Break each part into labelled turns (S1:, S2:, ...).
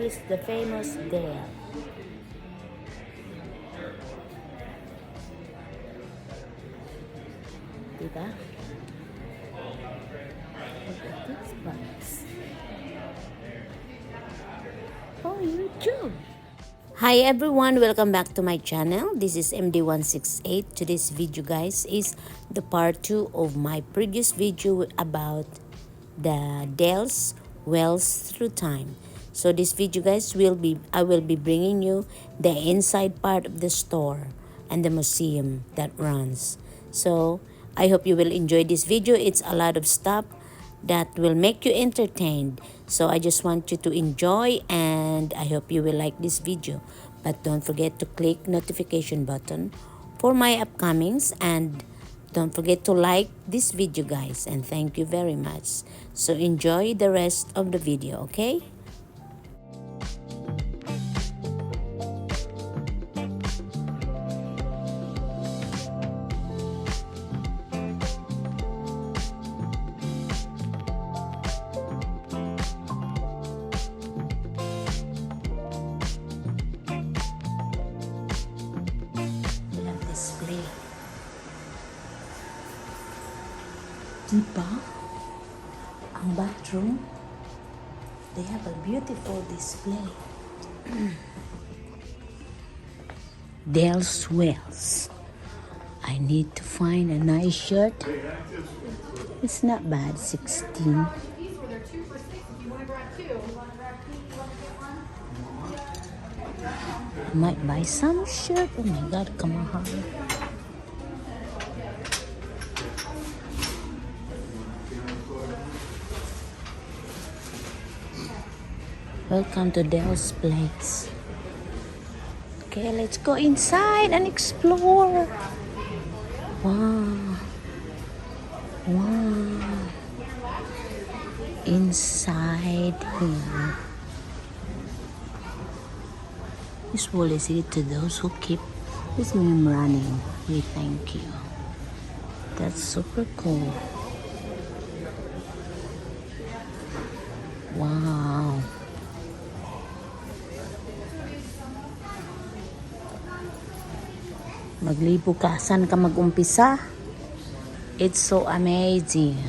S1: is the famous Dale. Diba? Look at these bugs. Oh, YouTube! Hi everyone, welcome back to my channel. This is MD168. Today's video, guys, is the part 2 of my previous video about the Dale's Wells Through Time. So this video, guys, I will be bringing you the inside part of the store and the museum that runs. So I hope you will enjoy this video. It's a lot of stuff that will make you entertained. So I just want you to enjoy, and I hope you will like this video. But don't forget to click notification button for my upcomings, and don't forget to like this video, guys, and thank you very much. So enjoy the rest of the video, okay? Display. Diba? Ang bathroom, they have a beautiful display. Dale's Wells. I need to find a nice shirt. It's not bad, 16. I might buy some shirt. Oh my god, come on. Welcome to Dale's place. Okay, let's go inside and explore. Wow. Wow. Inside here. This wall is it to those who keep this museum running. We thank you. That's super cool. Wow. Maglibo ka. Saan ka mag-umpisa? It's so amazing.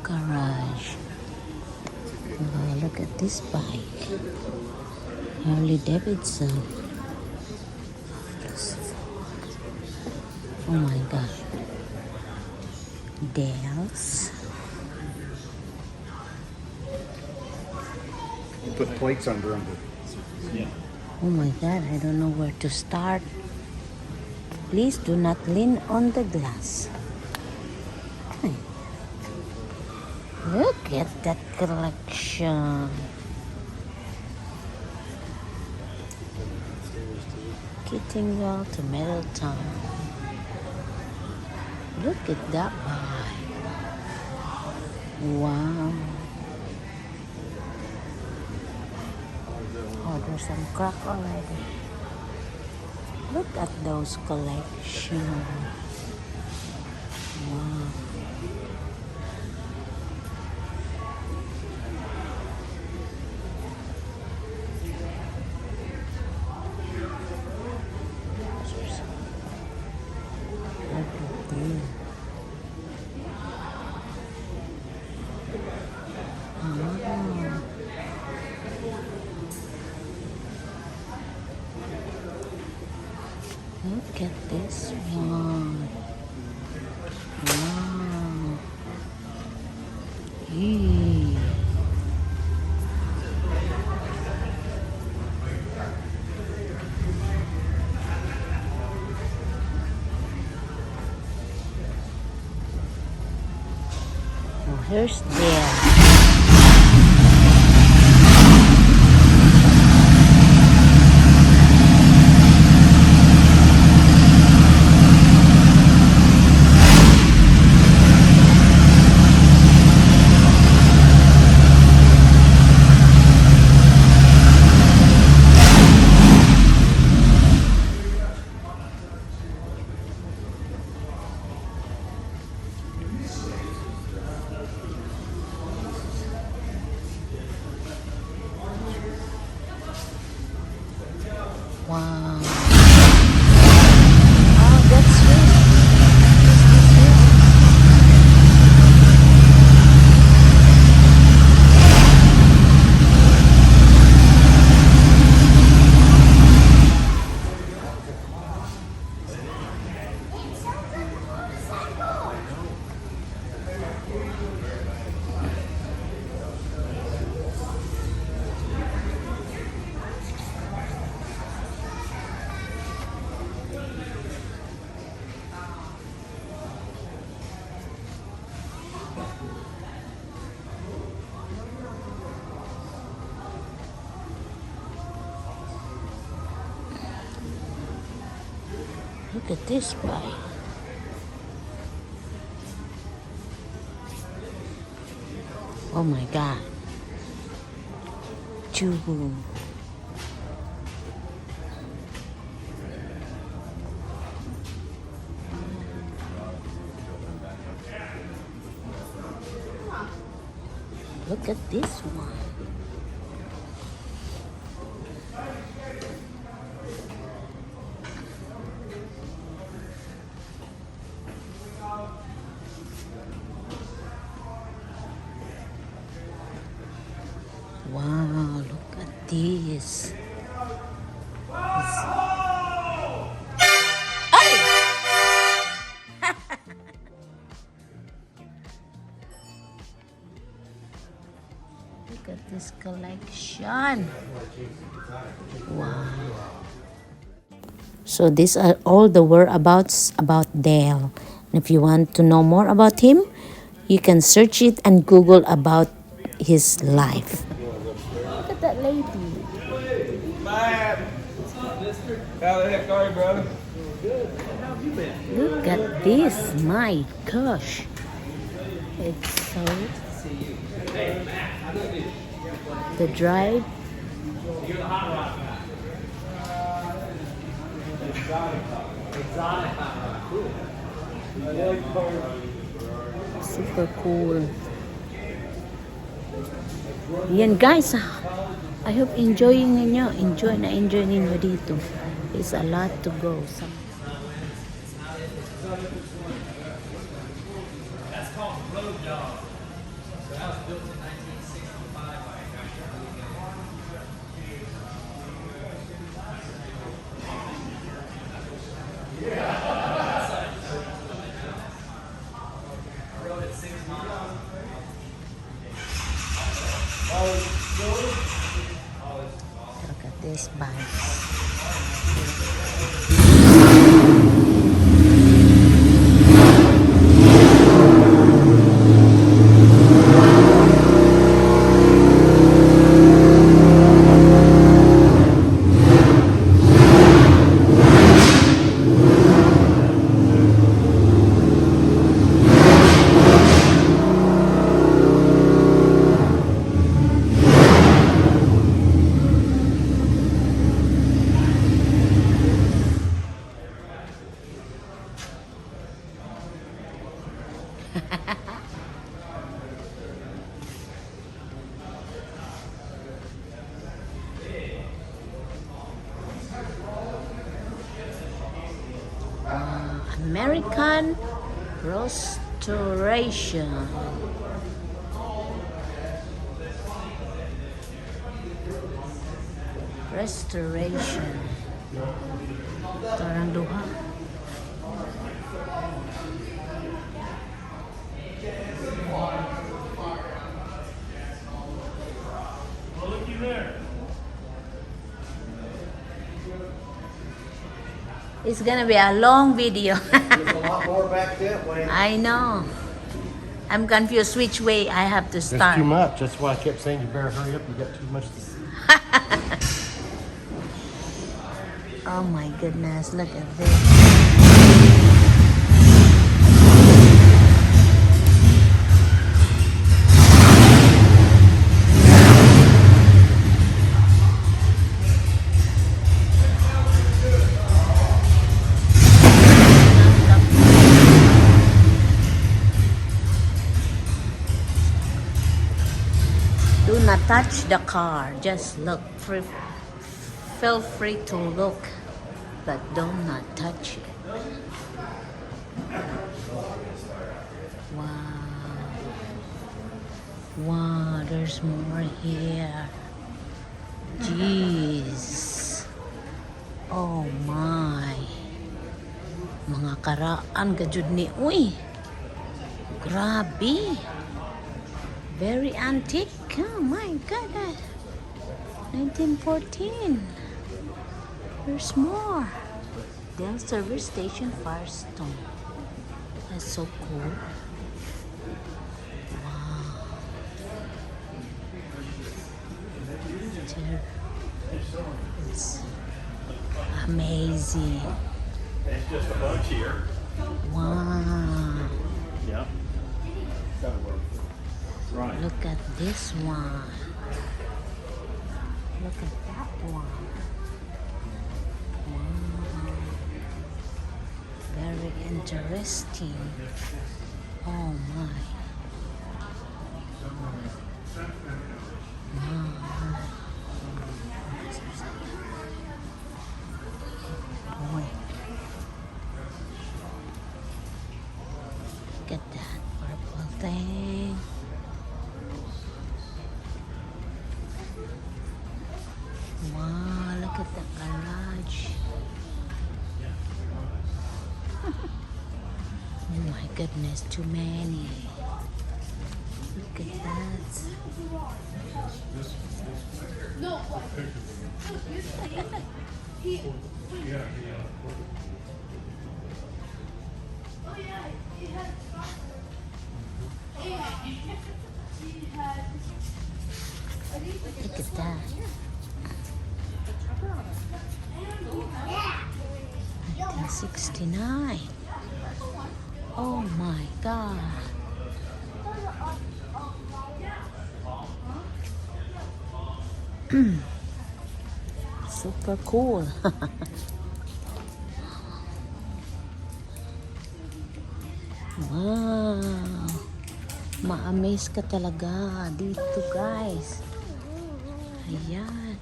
S1: Garage. Oh, look at this bike. Harley Davidson. Oh my god. Dale's.
S2: Put plates under them. Yeah.
S1: Oh my god, I don't know where to start. Please do not lean on the glass. Look at that collection. Kittingle to Middletown. Look at that bike. Wow. Oh, there's some crack already. Look at those collections. Wow. Look at this one. Wow. Yee. Oh, here's there. Wow. Oh, that's it. Look at this bike. Oh my God. Choo. Look at this one. Wow, look at this. Look at this collection. Wow. So these are all the whereabouts about Dale. And if you want to know more about him, you can search it and Google about his life. Look at that lady.
S3: How the heck are you, brother?
S1: Look at this. My gosh. It's so... The drive. Super cool. Yan guys. I hope enjoying ninyo. Enjoy ninyo dito. It's a lot to go.
S3: That's called Road Dog. So that was built in 1965 by a guy named I rode it 6 miles.
S1: Look at this bike. American Restoration. Tarang duha. It's gonna be a long video.
S2: There's a lot more back that way.
S1: I know. I'm confused which way I have to
S2: There's
S1: start.
S2: too much. That's why I kept saying you better hurry up. You got too much to see.
S1: Oh my goodness, look at this. Do not touch the car. Just look Feel free to look, but do not touch it. Wow. Wow, there's more here. Jeez. Oh my. Mga karaan gajud ni. Uy. Grabe. Very antique. Oh my God. 1914. There's more. Dell Service Station Firestone. That's so cool. Wow. It's amazing.
S3: It's just a bunch here.
S1: Wow.
S3: Yeah. Gotta work. Right.
S1: Look at this one. Look at that one. Wow. Very interesting. Oh my. Wow. Boy. Look at that purple thing. Wow, look at the garage. Oh my goodness, too many. Look at that. Look at that. 1969. Oh my God. Super cool. Wow. Ma-amaze ka talaga dito, guys. Ayan.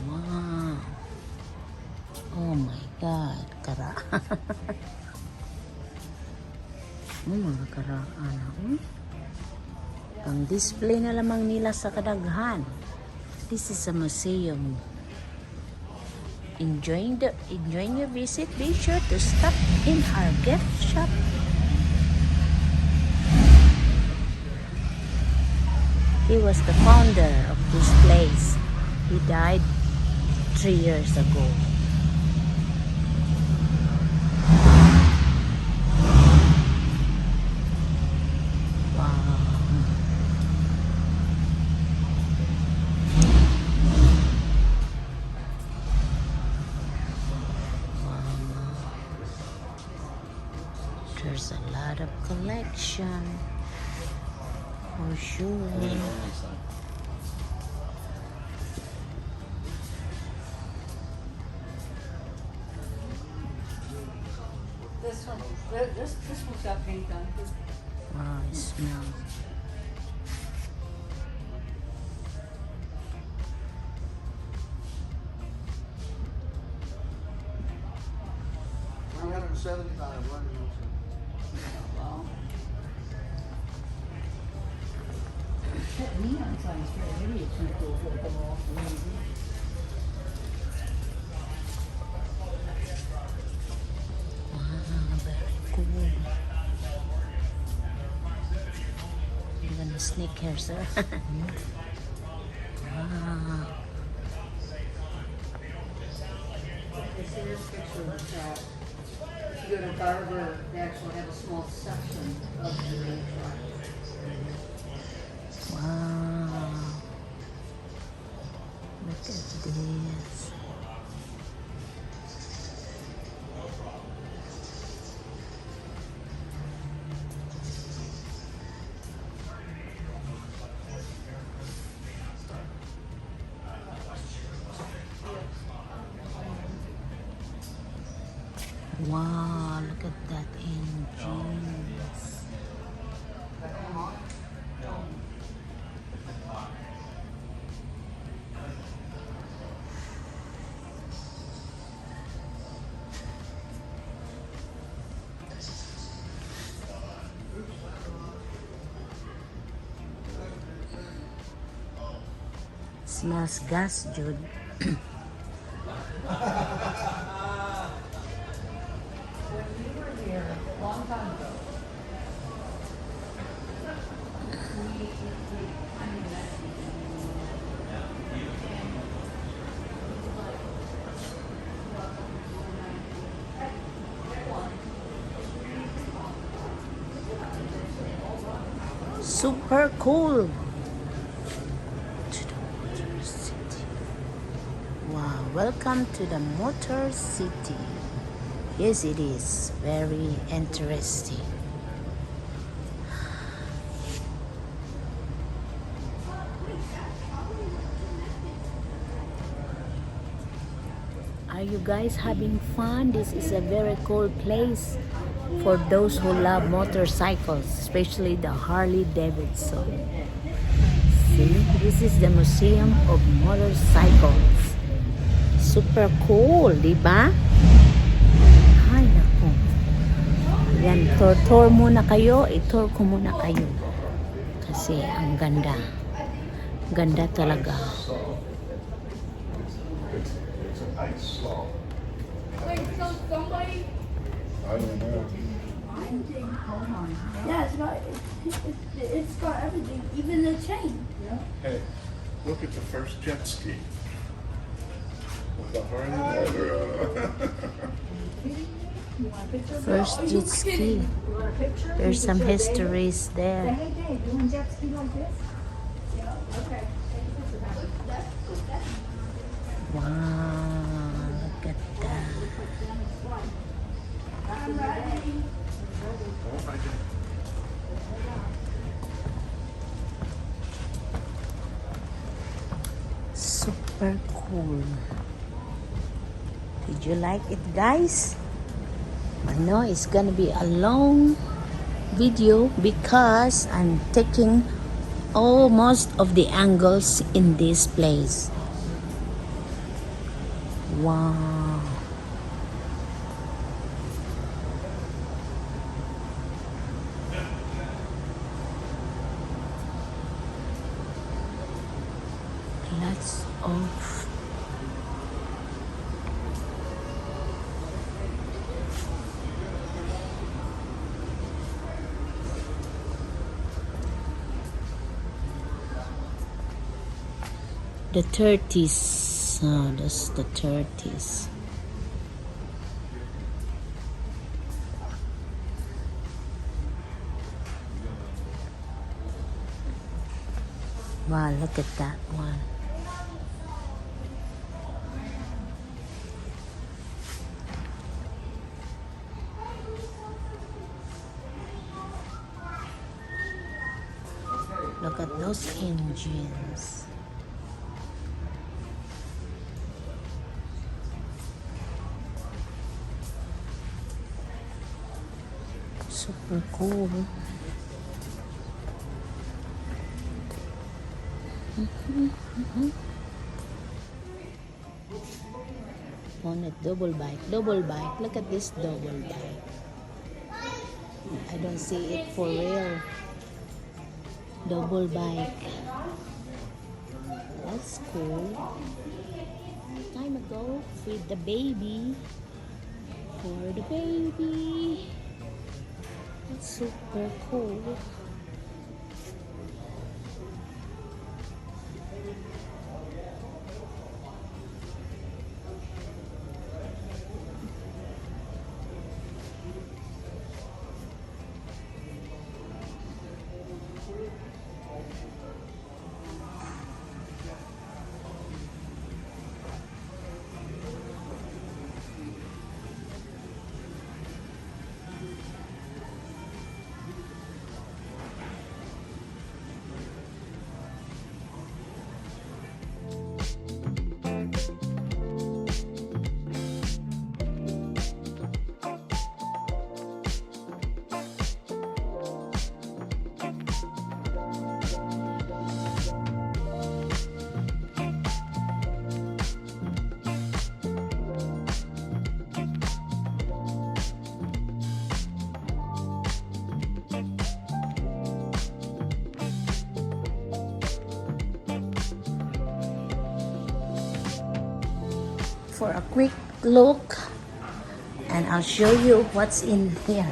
S1: Wow. Oh my God. Kara. Mga karaan. Pang display na lamang nila sa kadaghan. This is a museum. Enjoying your visit, be sure to stop in our gift shop. He was the founder of this place. He died 3 years ago. There's a lot of collection for sure.
S4: This one, this one's got paint on it.
S1: Wow, it smells.
S4: Wow. That neon sign's really too cool for the wall.
S1: Wow, very cool. I'm gonna sneak here, sir. Wow.
S4: This here's a picture of the truck. If you go to Barber, they actually have a small section of the main truck.
S1: Wow. Look at this. Wow. Wow, look at that engines. Smells gas, Jude. Super cool. To the Motor City. Wow, welcome to the Motor City. Yes, it is very interesting. Are you guys having fun? This is a very cool place for those who love motorcycles, especially the Harley Davidson. See, this is the Museum of Motorcycles. Super cool, di ba? Ay, naku. Yan, tour muna kayo. I-tour ko muna kayo. Kasi ang ganda. Ganda talaga.
S5: Wait, so somebody?
S6: I don't know.
S5: Yeah, it's got everything, even the chain.
S6: Hey, look at the first jet ski. With the Harley motor.
S1: First jet ski. There's some histories there.
S5: Hey, Dave, you want jet ski like this? Okay.
S1: Wow, look at that.
S5: I'm ready.
S1: Super cool. Did you like it, guys? I know it's gonna be a long video because I'm taking almost of the angles in this place. Wow. Lots of the 30s. Oh, that's the 30s. Wow, look at that one. Look at those engines. Super cool. Bonnet, double bike, double bike. Look at this double bike. I don't see it for real. Double bike. That's cool. Time ago, feed the baby. For the baby. That's super cool. for a quick look and I'll show you what's in here.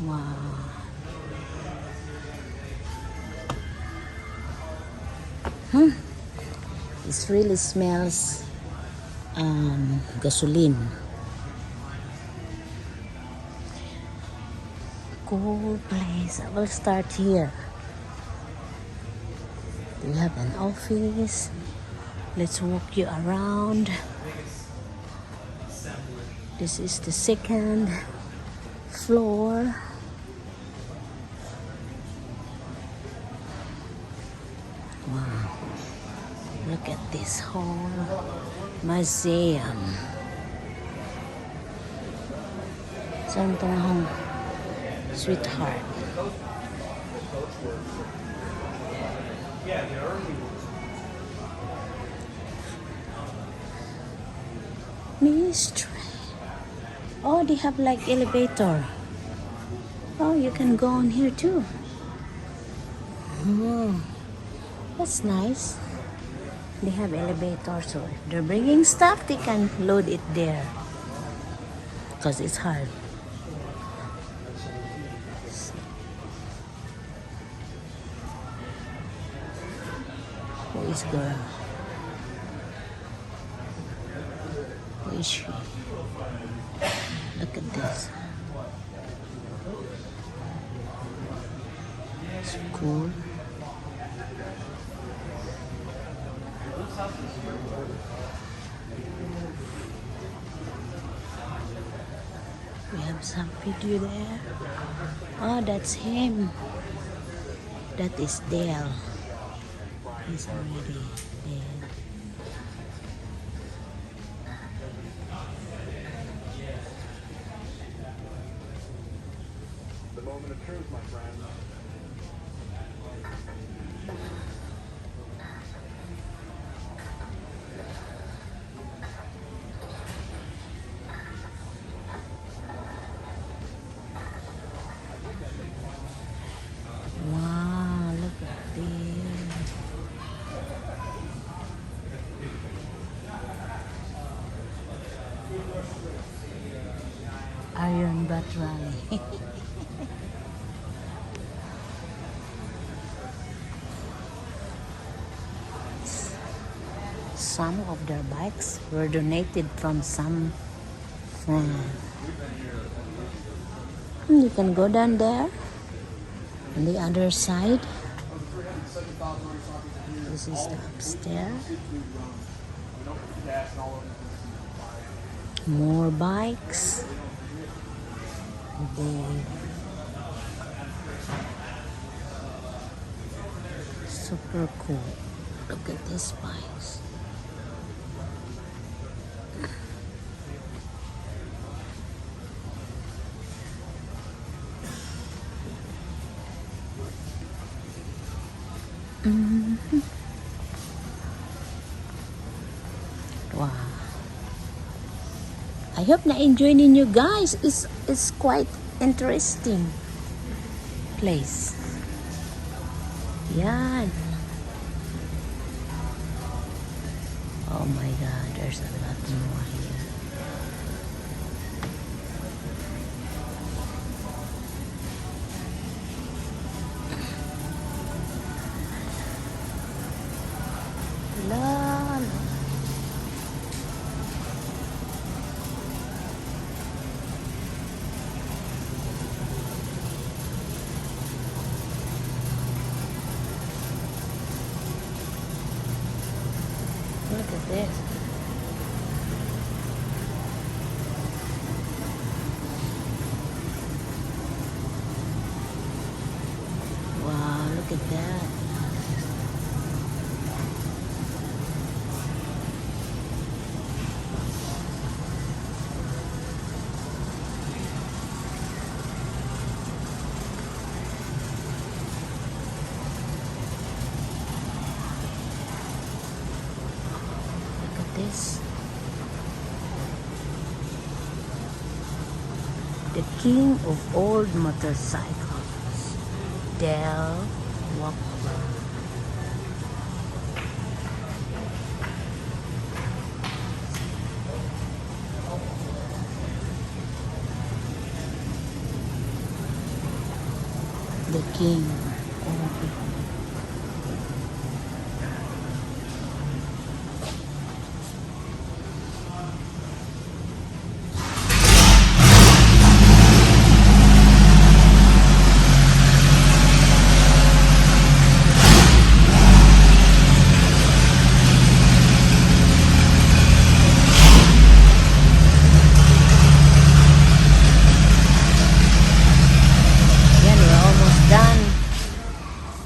S1: Wow. This really smells gasoline. Cool place. I will start here. We have an office. Let's walk you around. This is the second floor. Wow. Look at this whole museum. Saan ito na hong sweetheart? Mystery. Oh, they have like elevator. Oh, you can go on here too. Oh, that's nice. They have elevator, so if they're bringing stuff, they can load it there. Because it's hard. Who is girl? Who is she? Look at this. It's cool. We have some video there. Oh, that's him. That is Dale. He's already dead.
S6: The moment of truth, my friend.
S1: Wow, look at this. Iron Battery. Some of their bikes were donated from some friend. You can go down there on the other side. This is the upstairs. More bikes. Super cool. Look at these bikes. Wow. I hope na-enjoy ninyo guys. It's quite interesting place. Yan. Oh my God, there's a lot more here. La, la. Look at this. Wow, look at that. Look at this. king of old motorcycles, Del Walker. The king. Yan, we're almost done.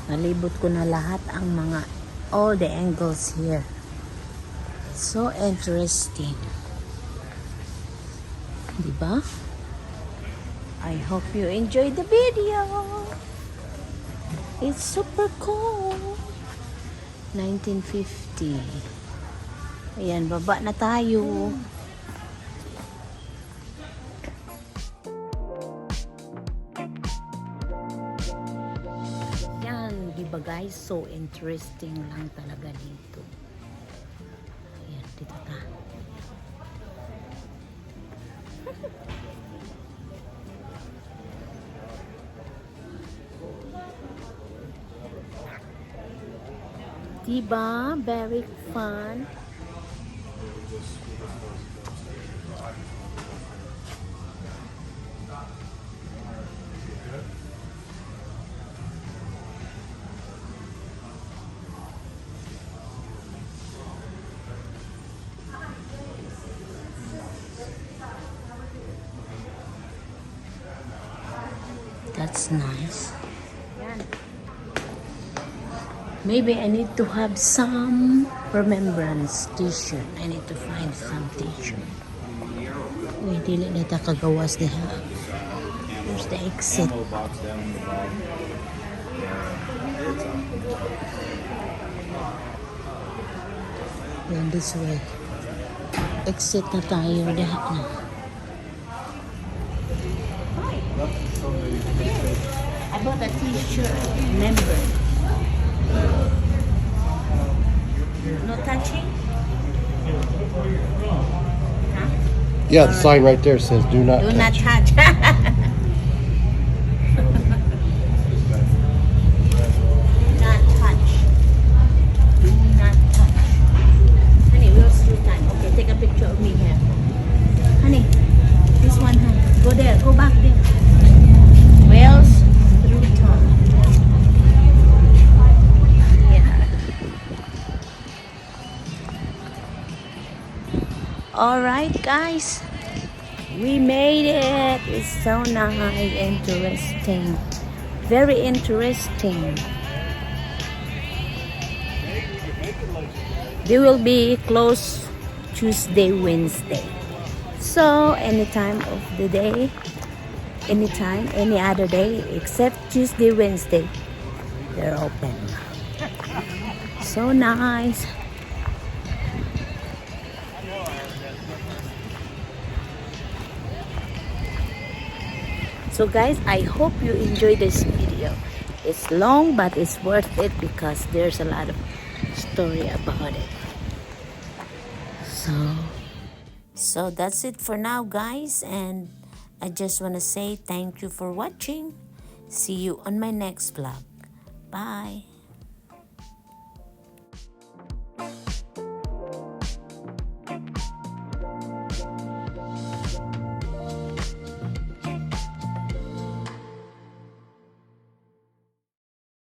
S1: Nalibot ko na lahat ang mga all the angles here. So interesting. Diba? I hope you enjoyed the video. It's super cool. 1950. Ayan, baba na tayo. Yan, diba guys? So interesting lang talaga dito. Ayan, dito ta. Diba? Very fun. That's nice. Maybe I need to have some remembrance t-shirt. I need to find some t-shirt. Uy, dili na ta kagawas diha. Here's the exit. Yan, this way. Exit na tayo diha na. I bought a t-shirt. Remember. No touching? Huh?
S2: Yeah, the sign right there says do not
S1: Do
S2: touch.
S1: not touch. Not touch. Do not touch. Honey, we'll still time. Okay, take a picture of me here. Honey, this one, huh? Go there. Go back there. Wales through time. Alright guys, we made it. It's so nice, interesting, very interesting. They will be closed Tuesday, Wednesday. So anytime of the day, anytime, any other day except Tuesday, Wednesday, they're open. So nice. So guys, I hope you enjoy this video. It's long but it's worth it because there's a lot of story about it. So that's it for now guys, and I just want to say thank you for watching. See you on my next vlog. Bye.